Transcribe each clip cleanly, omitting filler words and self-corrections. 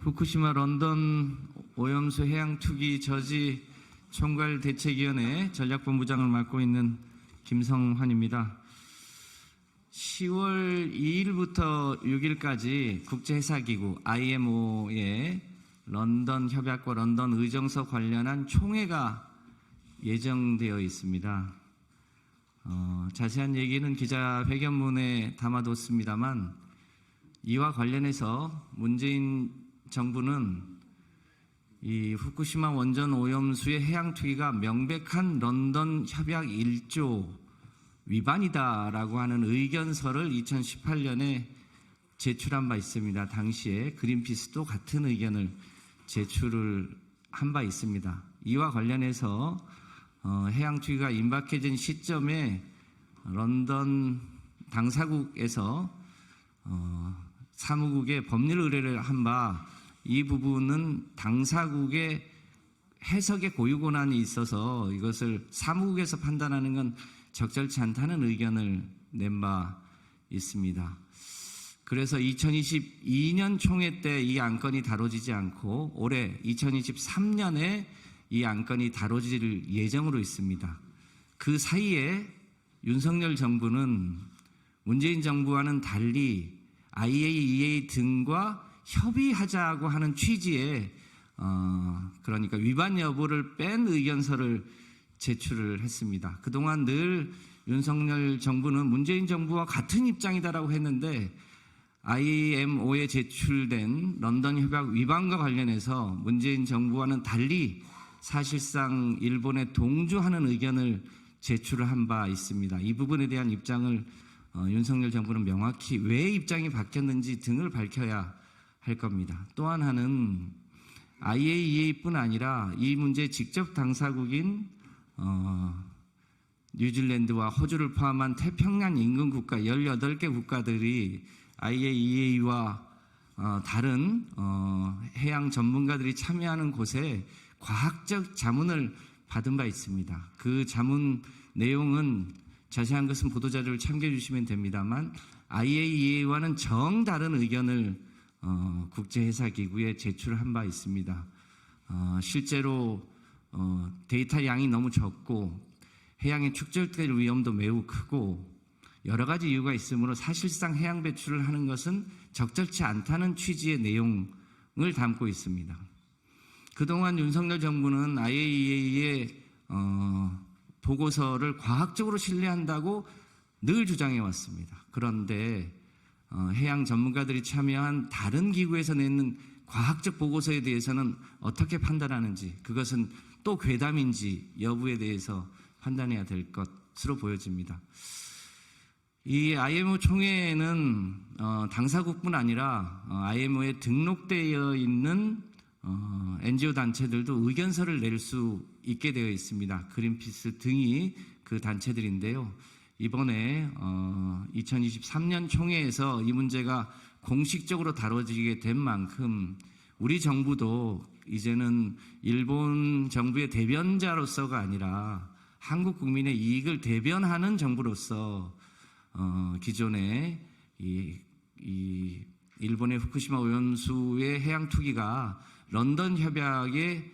후쿠시마 런던 오염수 해양 투기 저지 총괄 대책위원회 전략본부장을 맡고 있는 김성환입니다. 10월 2일부터 6일까지 국제해사기구 IMO의 런던 협약과 런던 의정서 관련한 총회가 예정되어 있습니다. 자세한 얘기는 기자회견문에 담아뒀습니다만 이와 관련해서 문재인 정부는 이 후쿠시마 원전 오염수의 해양 투기가 명백한 런던 협약 1조 위반이다라고 하는 의견서를 2018년에 제출한 바 있습니다. 당시에 그린피스도 같은 의견을 제출을 한 바 있습니다. 이와 관련해서 해양 투기가 임박해진 시점에 런던 당사국에서 사무국에 법률 의뢰를 한 바 이 부분은 당사국의 해석의 고유 권한이 있어서 이것을 사무국에서 판단하는 건 적절치 않다는 의견을 낸 바 있습니다. 그래서 2022년 총회 때 이 안건이 다뤄지지 않고 올해 2023년에 이 안건이 다뤄질 예정으로 있습니다. 그 사이에 윤석열 정부는 문재인 정부와는 달리 IAEA 등과 협의하자고 하는 취지의 그러니까 위반 여부를 뺀 의견서를 제출을 했습니다. 그동안 늘 윤석열 정부는 문재인 정부와 같은 입장이다라고 했는데 IMO에 제출된 런던 협약 위반과 관련해서 문재인 정부와는 달리 사실상 일본에 동조하는 의견을 제출을 한 바 있습니다. 이 부분에 대한 입장을 윤석열 정부는 명확히 왜 입장이 바뀌었는지 등을 밝혀야 할 겁니다. 또 하나는 IAEA뿐 아니라 이 문제의 직접 당사국인 뉴질랜드와 호주를 포함한 태평양 인근 국가 18개 국가들이 IAEA와 다른 해양 전문가들이 참여하는 곳에 과학적 자문을 받은 바 있습니다. 그 자문 내용은 자세한 것은 보도자료를 참고해 주시면 됩니다만 IAEA와는 정다른 의견을 국제해사기구에 제출한 바 있습니다. 실제로 데이터 양이 너무 적고 해양에 축적될 위험도 매우 크고 여러 가지 이유가 있으므로 사실상 해양 배출을 하는 것은 적절치 않다는 취지의 내용을 담고 있습니다. 그동안 윤석열 정부는 IAEA의 보고서를 과학적으로 신뢰한다고 늘 주장해 왔습니다. 그런데 해양 전문가들이 참여한 다른 기구에서 내는 과학적 보고서에 대해서는 어떻게 판단하는지, 그것은 또 괴담인지 여부에 대해서 판단해야 될 것으로 보여집니다. 이 IMO 총회에는 당사국뿐 아니라 IMO에 등록되어 있는 NGO 단체들도 의견서를 낼 수 있게 되어 있습니다. 그린피스 등이 그 단체들인데요. 이번에 2023년 총회에서 이 문제가 공식적으로 다뤄지게 된 만큼 우리 정부도 이제는 일본 정부의 대변자로서가 아니라 한국 국민의 이익을 대변하는 정부로서 기존에 이 일본의 후쿠시마 오염수의 해양 투기가 런던 협약에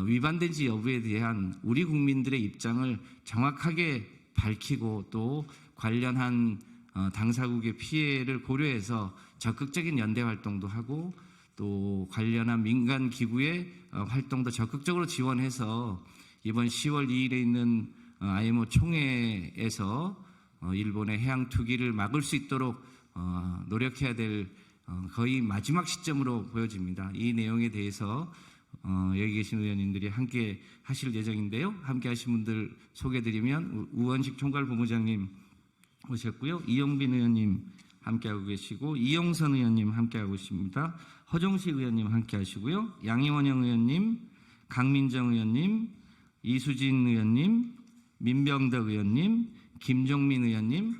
위반된지 여부에 대한 우리 국민들의 입장을 정확하게 밝히고 또 관련한 당사국의 피해를 고려해서 적극적인 연대 활동도 하고 또 관련한 민간 기구의 활동도 적극적으로 지원해서 이번 10월 2일에 있는 IMO 총회에서 일본의 해양 투기를 막을 수 있도록 노력해야 될 거의 마지막 시점으로 보여집니다. 이 내용에 대해서 여기 계신 의원님들이 함께 하실 예정인데요. 함께 하신 분들 소개드리면 우원식 총괄본부장님 오셨고요. 이용빈 의원님 함께하고 계시고 이용선 의원님 함께하고 있습니다. 허종식 의원님 함께하시고요. 양희원영 의원님, 강민정 의원님, 이수진 의원님, 민병덕 의원님, 김종민 의원님,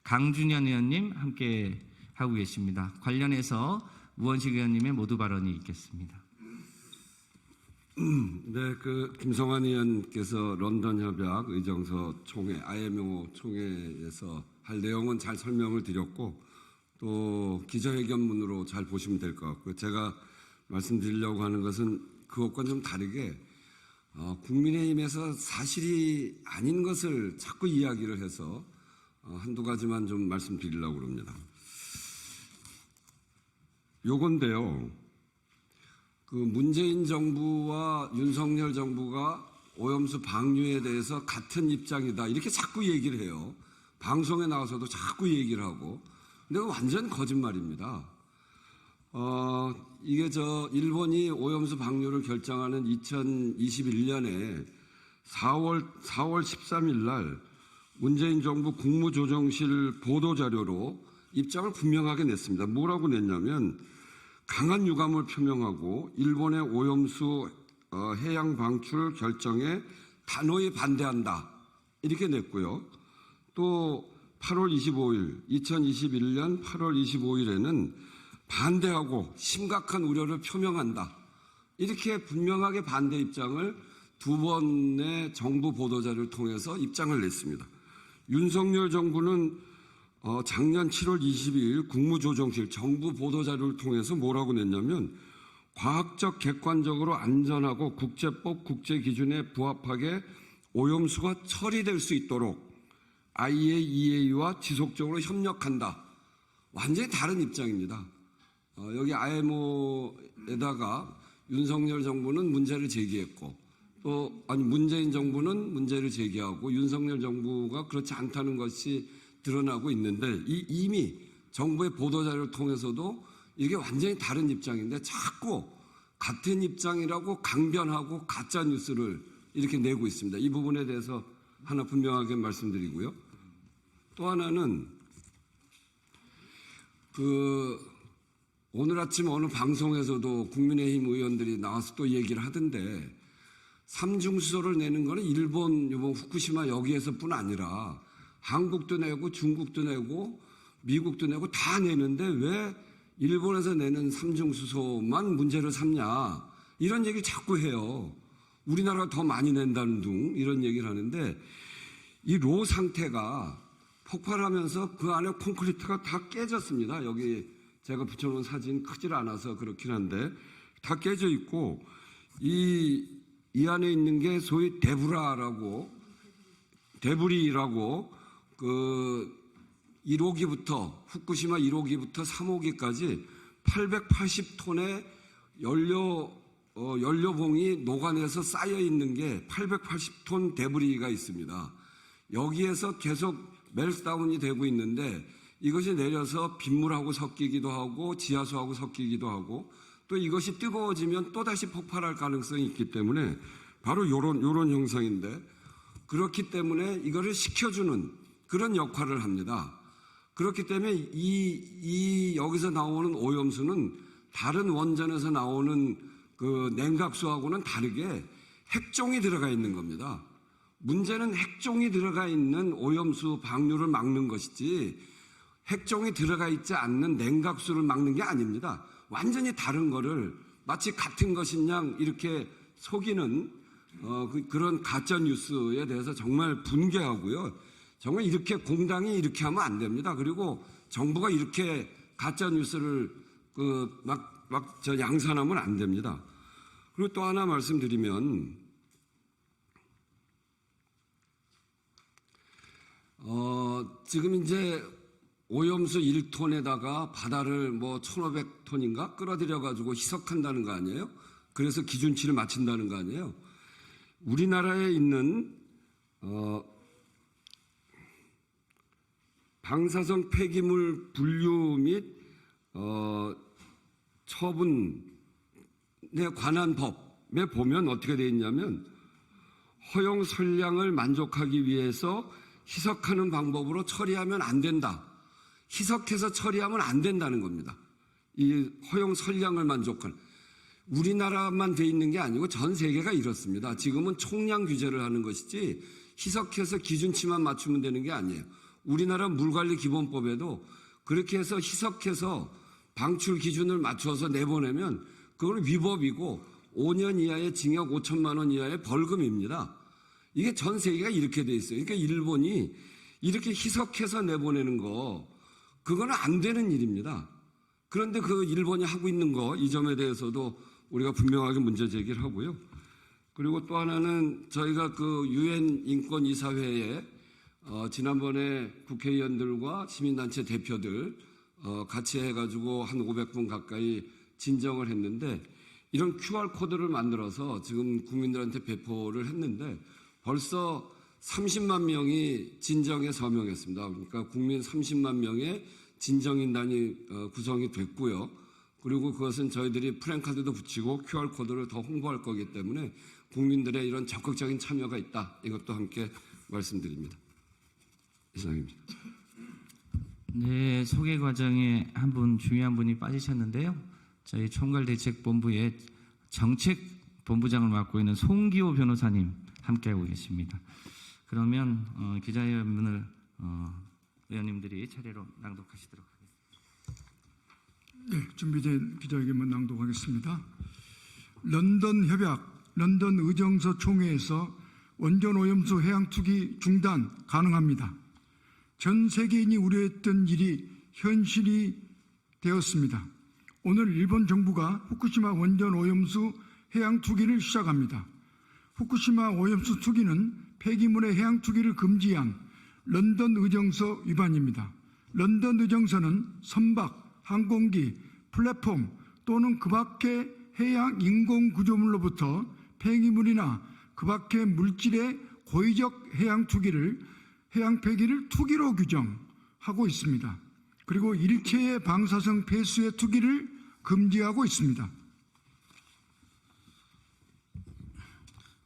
강준현 의원님 함께하고 계십니다. 관련해서 우원식 의원님의 모두 발언이 있겠습니다. 네, 김성환 의원께서 런던 협약 의정서 총회, IMO 총회에서 할 내용은 잘 설명을 드렸고 또 기자회견문으로 잘 보시면 될 것 같고요. 제가 말씀드리려고 하는 것은 그것과 좀 다르게 국민의힘에서 사실이 아닌 것을 자꾸 이야기를 해서 한두 가지만 좀 말씀드리려고 합니다. 요건데요. 그 문재인 정부와 윤석열 정부가 오염수 방류에 대해서 같은 입장이다 이렇게 자꾸 얘기를 해요. 방송에 나와서도 자꾸 얘기를 하고. 근데 그거 완전 거짓말입니다. 이게 일본이 오염수 방류를 결정하는 2021년에 4월 13일 날 문재인 정부 국무조정실 보도자료로 입장을 분명하게 냈습니다. 뭐라고 냈냐면 강한 유감을 표명하고 일본의 오염수 해양 방출 결정에 단호히 반대한다. 이렇게 냈고요. 또 8월 25일, 2021년 8월 25일에는 반대하고 심각한 우려를 표명한다. 이렇게 분명하게 반대 입장을 두 번의 정부 보도자료를 통해서 입장을 냈습니다. 윤석열 정부는 작년 7월 22일 국무조정실 정부 보도자료를 통해서 뭐라고 냈냐면 과학적 객관적으로 안전하고 국제법 국제기준에 부합하게 오염수가 처리될 수 있도록 IAEA와 지속적으로 협력한다. 완전히 다른 입장입니다. 여기 IMO에다가 윤석열 정부는 문제를 제기했고 문재인 정부는 문제를 제기하고 윤석열 정부가 그렇지 않다는 것이 드러나고 있는데 이미 정부의 보도자료를 통해서도 이게 완전히 다른 입장인데 자꾸 같은 입장이라고 강변하고 가짜 뉴스를 이렇게 내고 있습니다. 이 부분에 대해서 하나 분명하게 말씀드리고요. 또 하나는 오늘 아침 어느 방송에서도 국민의힘 의원들이 나와서 또 얘기를 하던데 삼중수소를 내는 거는 일본 후쿠시마 여기에서뿐 아니라 한국도 내고 중국도 내고 미국도 내고 다 내는데 왜 일본에서 내는 삼중수소만 문제를 삼냐 이런 얘기를 자꾸 해요. 우리나라가 더 많이 낸다는 둥 이런 얘기를 하는데 이 로 상태가 폭발하면서 그 안에 콘크리트가 다 깨졌습니다. 여기 제가 붙여놓은 사진 크질 않아서 그렇긴 한데 다 깨져 있고 이 안에 있는 게 소위 데브리라고 1호기부터 후쿠시마 1호기부터 3호기까지 880톤의 연료봉이 녹아내서 쌓여 있는 게 880톤 데브리가 있습니다. 여기에서 계속 멜트다운이 되고 있는데 이것이 내려서 빗물하고 섞이기도 하고 지하수하고 섞이기도 하고 또 이것이 뜨거워지면 또다시 폭발할 가능성이 있기 때문에 바로 요런 형상인데 그렇기 때문에 이거를 식혀주는 그런 역할을 합니다. 그렇기 때문에 여기서 나오는 오염수는 다른 원전에서 나오는 그 냉각수하고는 다르게 핵종이 들어가 있는 겁니다. 문제는 핵종이 들어가 있는 오염수 방류를 막는 것이지 핵종이 들어가 있지 않는 냉각수를 막는 게 아닙니다. 완전히 다른 거를 마치 같은 것인 양 이렇게 속이는 그런 가짜 뉴스에 대해서 정말 분개하고요. 정말 이렇게 공당이 이렇게 하면 안 됩니다. 그리고 정부가 이렇게 가짜 뉴스를 양산하면 안 됩니다. 그리고 또 하나 말씀드리면 지금 이제 오염수 1톤에다가 바다를 1,500톤인가 끌어들여 가지고 희석한다는 거 아니에요? 그래서 기준치를 맞춘다는 거 아니에요? 우리나라에 있는 방사성 폐기물 분류 및 처분에 관한 법에 보면 어떻게 되어 있냐면 허용 선량을 만족하기 위해서 희석하는 방법으로 처리하면 안 된다. 희석해서 처리하면 안 된다는 겁니다. 이 허용 선량을 만족하는. 우리나라만 돼 있는 게 아니고 전 세계가 이렇습니다. 지금은 총량 규제를 하는 것이지 희석해서 기준치만 맞추면 되는 게 아니에요. 우리나라 물관리기본법에도 그렇게 해서 희석해서 방출 기준을 맞춰서 내보내면 그건 위법이고 5년 이하의 징역 5천만 원 이하의 벌금입니다. 이게 전 세계가 이렇게 돼 있어요. 그러니까 일본이 이렇게 희석해서 내보내는 거 그거는 안 되는 일입니다. 그런데 그 일본이 하고 있는 거 이 점에 대해서도 우리가 분명하게 문제 제기를 하고요. 그리고 또 하나는 저희가 그 유엔 인권이사회에 지난번에 국회의원들과 시민단체 대표들 같이 해가지고 한 500분 가까이 진정을 했는데 이런 QR코드를 만들어서 지금 국민들한테 배포를 했는데 벌써 30만 명이 진정에 서명했습니다. 그러니까 국민 30만 명의 진정인단이 구성이 됐고요. 그리고 그것은 저희들이 프랜카드도 붙이고 QR코드를 더 홍보할 거기 때문에 국민들의 이런 적극적인 참여가 있다. 이것도 함께 말씀드립니다. 이상입니다. 네, 소개 과정에 한 분 중요한 분이 빠지셨는데요. 저희 총괄대책본부의 정책본부장을 맡고 있는 송기호 변호사님 함께하고 계십니다. 그러면 기자회견문을 의원님들이 차례로 낭독하시도록 하겠습니다. 네, 준비된 기자회견문 낭독하겠습니다. 런던 협약, 런던 의정서 총회에서 원전 오염수 해양 투기 중단 가능합니다. 전 세계인이 우려했던 일이 현실이 되었습니다. 오늘 일본 정부가 후쿠시마 원전 오염수 해양 투기를 시작합니다. 후쿠시마 오염수 투기는 폐기물의 해양 투기를 금지한 런던 의정서 위반입니다. 런던 의정서는 선박, 항공기, 플랫폼 또는 그 밖의 해양 인공 구조물로부터 폐기물이나 그 밖의 물질의 고의적 해양 폐기를 투기로 규정하고 있습니다. 그리고 일체의 방사성 폐수의 투기를 금지하고 있습니다.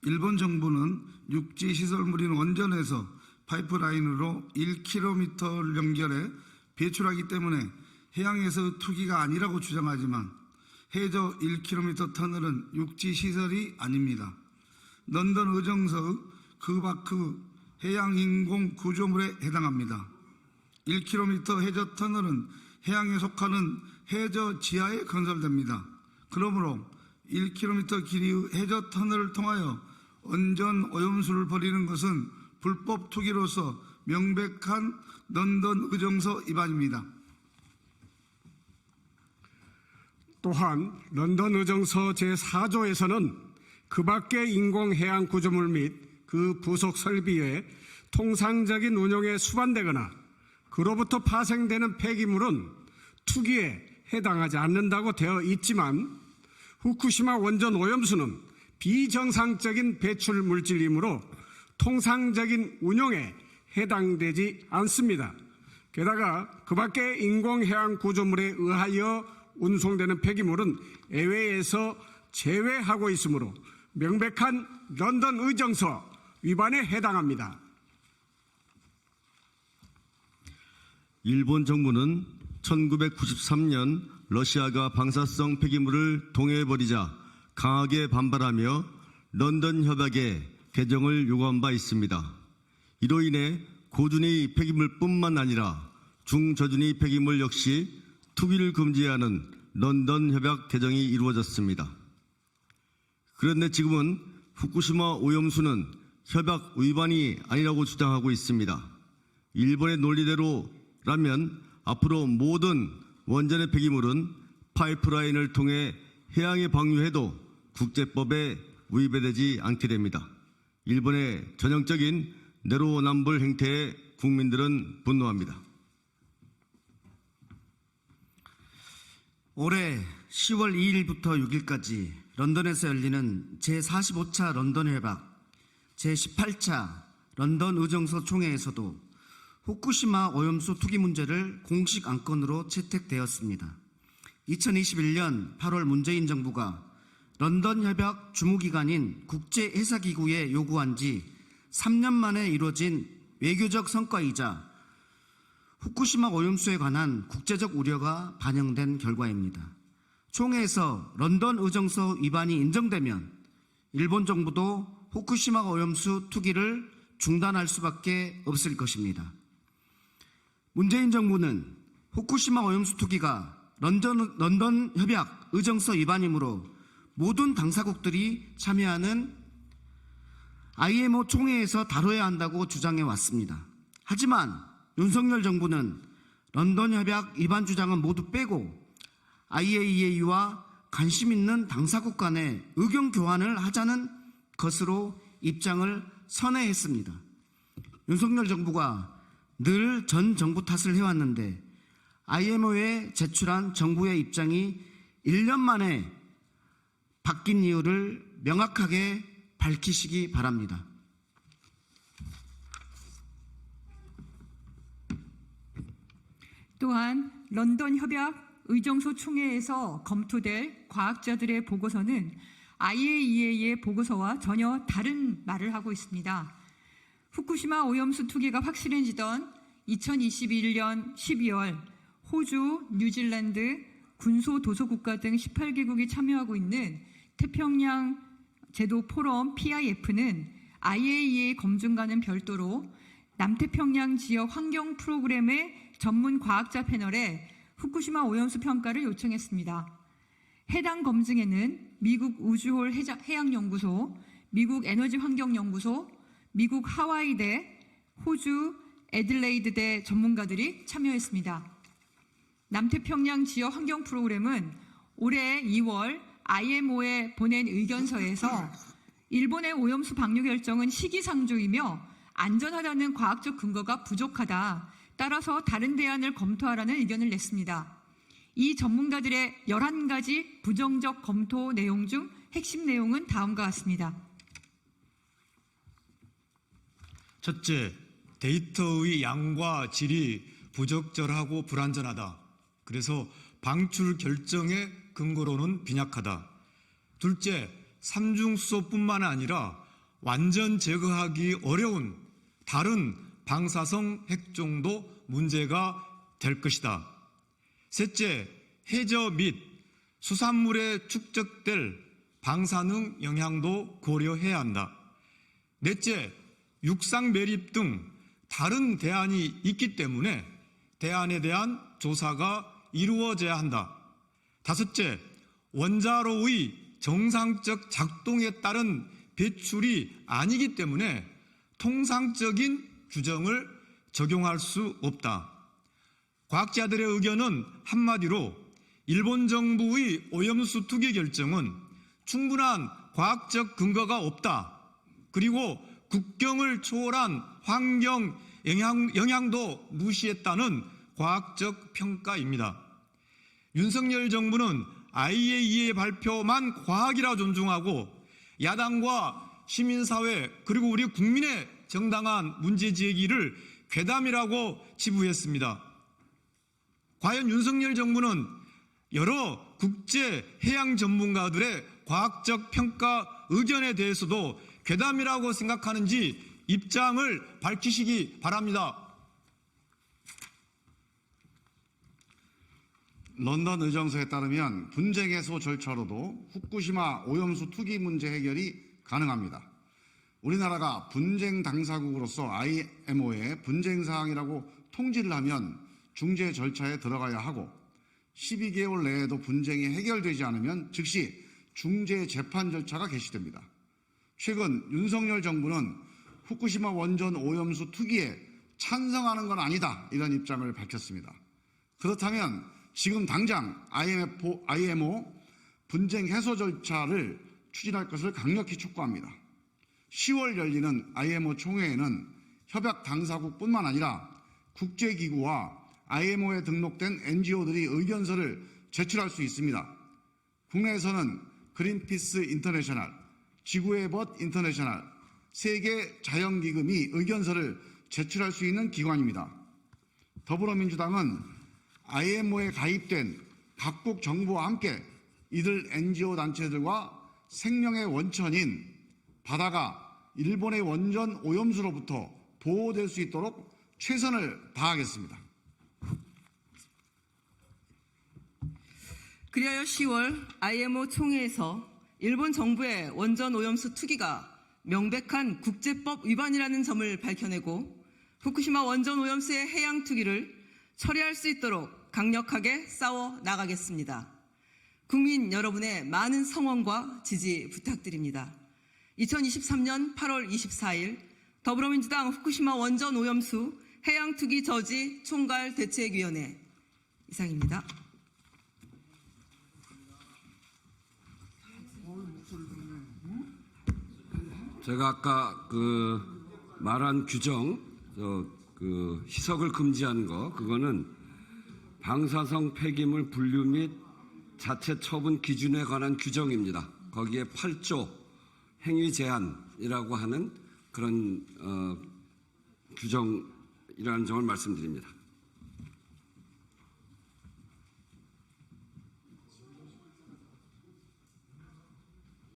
일본 정부는 육지 시설물인 원전에서 파이프라인으로 1km를 연결해 배출하기 때문에 해양에서 투기가 아니라고 주장하지만 해저 1km 터널은 육지 시설이 아닙니다. 런던 의정서 그 밖의 해양 인공 구조물에 해당합니다. 1km 해저 터널은 해양에 속하는 해저 지하에 건설됩니다. 그러므로 1km 길이의 해저 터널을 통하여 원전 오염수를 버리는 것은 불법 투기로서 명백한 런던 의정서 위반입니다. 또한 런던 의정서 제4조에서는 그 밖의 인공해양 구조물 및 그 부속 설비의 통상적인 운용에 수반되거나 그로부터 파생되는 폐기물은 투기에 해당하지 않는다고 되어 있지만 후쿠시마 원전 오염수는 비정상적인 배출 물질이므로 통상적인 운용에 해당되지 않습니다. 게다가 그 밖의 인공해양 구조물에 의하여 운송되는 폐기물은 예외에서 제외하고 있으므로 명백한 런던 의정서 위반에 해당합니다. 일본 정부는 1993년 러시아가 방사성 폐기물을 동해해버리자 강하게 반발하며 런던 협약의 개정을 요구한 바 있습니다. 이로 인해 고준위 폐기물뿐만 아니라 중저준위 폐기물 역시 투기를 금지하는 런던 협약 개정이 이루어졌습니다. 그런데 지금은 후쿠시마 오염수는 협약 위반이 아니라고 주장하고 있습니다. 일본의 논리대로라면 앞으로 모든 원전의 폐기물은 파이프라인을 통해 해양에 방류해도 국제법에 위배되지 않게 됩니다. 일본의 전형적인 내로남불 행태에 국민들은 분노합니다. 올해 10월 2일부터 6일까지 런던에서 열리는 제45차 런던 협약, 제18차 런던 의정서 총회에서도 후쿠시마 오염수 투기 문제를 공식 안건으로 채택되었습니다. 2021년 8월 문재인 정부가 런던 협약 주무기관인 국제해사기구에 요구한 지 3년 만에 이루어진 외교적 성과이자 후쿠시마 오염수에 관한 국제적 우려가 반영된 결과입니다. 총회에서 런던 의정서 위반이 인정되면 일본 정부도 후쿠시마 오염수 투기를 중단할 수밖에 없을 것입니다. 문재인 정부는 후쿠시마 오염수 투기가 런던 협약 의정서 위반이므로 모든 당사국들이 참여하는 IMO 총회에서 다뤄야 한다고 주장해 왔습니다. 하지만 윤석열 정부는 런던 협약 위반 주장은 모두 빼고 IAEA와 관심 있는 당사국 간의 의견 교환을 하자는 것으로 입장을 선회했습니다. 윤석열 정부가 늘 전 정부 탓을 해왔는데 IMO에 제출한 정부의 입장이 1년 만에 바뀐 이유를 명확하게 밝히시기 바랍니다. 또한 런던 협약 의정소 총회에서 검토될 과학자들의 보고서는 IAEA의 보고서와 전혀 다른 말을 하고 있습니다. 후쿠시마 오염수 투기가 확실해지던 2021년 12월 호주, 뉴질랜드, 군소도서국가 등 18개국이 참여하고 있는 태평양 제도 포럼 PIF는 IAEA 검증과는 별도로 남태평양 지역 환경 프로그램의 전문 과학자 패널에 후쿠시마 오염수 평가를 요청했습니다. 해당 검증에는 미국 우주홀 해양연구소, 미국 에너지환경연구소, 미국 하와이대, 호주 애들레이드대 전문가들이 참여했습니다. 남태평양 지역 환경 프로그램은 올해 2월 IMO에 보낸 의견서에서 일본의 오염수 방류 결정은 시기상조이며 안전하다는 과학적 근거가 부족하다. 따라서 다른 대안을 검토하라는 의견을 냈습니다. 이 전문가들의 11가지 부정적 검토 내용 중 핵심 내용은 다음과 같습니다. 첫째, 데이터의 양과 질이 부적절하고 불완전하다. 그래서 방출 결정의 근거로는 빈약하다. 둘째, 삼중수소뿐만 아니라 완전 제거하기 어려운 다른 방사성 핵종도 문제가 될 것이다. 셋째, 해저 및 수산물에 축적될 방사능 영향도 고려해야 한다. 넷째, 육상 매립 등 다른 대안이 있기 때문에 대안에 대한 조사가 이루어져야 한다. 다섯째, 원자로의 정상적 작동에 따른 배출이 아니기 때문에 통상적인 규정을 적용할 수 없다. 과학자들의 의견은 한마디로 일본 정부의 오염수 투기 결정은 충분한 과학적 근거가 없다. 그리고 국경을 초월한 환경 영향도 무시했다는 과학적 평가입니다. 윤석열 정부는 IAEA 발표만 과학이라 존중하고 야당과 시민사회 그리고 우리 국민의 정당한 문제 제기를 괴담이라고 치부했습니다. 과연 윤석열 정부는 여러 국제 해양 전문가들의 과학적 평가 의견에 대해서도 괴담이라고 생각하는지 입장을 밝히시기 바랍니다. 런던 의정서에 따르면 분쟁 해소 절차로도 후쿠시마 오염수 투기 문제 해결이 가능합니다. 우리나라가 분쟁 당사국으로서 IMO에 분쟁 사항이라고 통지를 하면 중재 절차에 들어가야 하고 12개월 내에도 분쟁이 해결되지 않으면 즉시 중재 재판 절차가 개시됩니다. 최근 윤석열 정부는 후쿠시마 원전 오염수 투기에 찬성하는 건 아니다 이런 입장을 밝혔습니다. 그렇다면 지금 당장 IMO 분쟁 해소 절차를 추진할 것을 강력히 촉구합니다. 10월 열리는 IMO 총회에는 협약 당사국뿐만 아니라 국제기구와 IMO에 등록된 NGO들이 의견서를 제출할 수 있습니다. 국내에서는 그린피스 인터내셔널, 지구의 벗 인터내셔널, 세계 자연기금이 의견서를 제출할 수 있는 기관입니다. 더불어민주당은 IMO에 가입된 각국 정부와 함께 이들 NGO 단체들과 생명의 원천인 바다가 일본의 원전 오염수로부터 보호될 수 있도록 최선을 다하겠습니다. 그리하여 10월 IMO 총회에서 일본 정부의 원전 오염수 투기가 명백한 국제법 위반이라는 점을 밝혀내고 후쿠시마 원전 오염수의 해양 투기를 처리할 수 있도록 강력하게 싸워 나가겠습니다. 국민 여러분의 많은 성원과 지지 부탁드립니다. 2023년 8월 24일 더불어민주당 후쿠시마 원전 오염수 해양 투기 저지 총괄 대책위원회 이상입니다. 제가 아까 그 말한 규정, 그 희석을 금지하는 거, 그거는 방사성 폐기물 분류 및 자체 처분 기준에 관한 규정입니다. 거기에 8조 행위 제한이라고 하는 그런 규정이라는 점을 말씀드립니다.